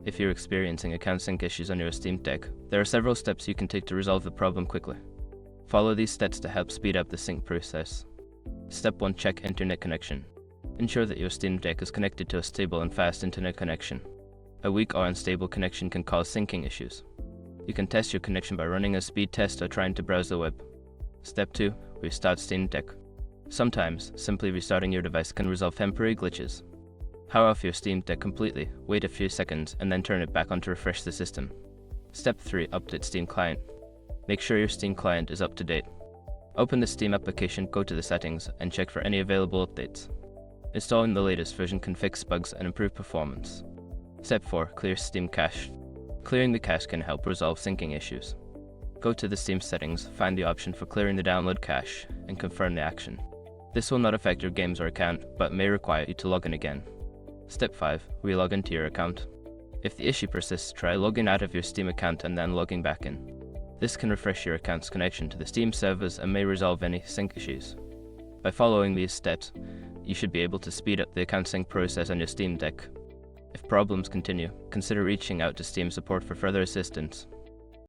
if you're experiencing account sync issues on your Steam Deck, there are several steps you can take to resolve the problem quickly. Follow these steps to help speed up the sync process. Step 1. Check internet connection. Ensure that your Steam Deck is connected to a stable and fast internet connection. A weak or unstable connection can cause syncing issues. You can test your connection by running a speed test or trying to browse the web. Step 2. Restart Steam Deck. Sometimes, simply restarting your device can resolve temporary glitches. Power off your Steam Deck completely, wait a few seconds, and then turn it back on to refresh the system. Step 3. Update Steam Client. Make sure your Steam client is up to date. Open the Steam application, go to the settings, and check for any available updates. Installing the latest version can fix bugs and improve performance. Step 4. Clear Steam cache. Clearing the cache can help resolve syncing issues. Go to the Steam settings, find the option for clearing the download cache, and confirm the action. This will not affect your games or account, but may require you to log in again. Step 5. Relog into your account. If the issue persists, try logging out of your Steam account and then logging back in. This can refresh your account's connection to the Steam servers and may resolve any sync issues. By following these steps, you should be able to speed up the account sync process on your Steam Deck. If problems continue, consider reaching out to Steam support for further assistance.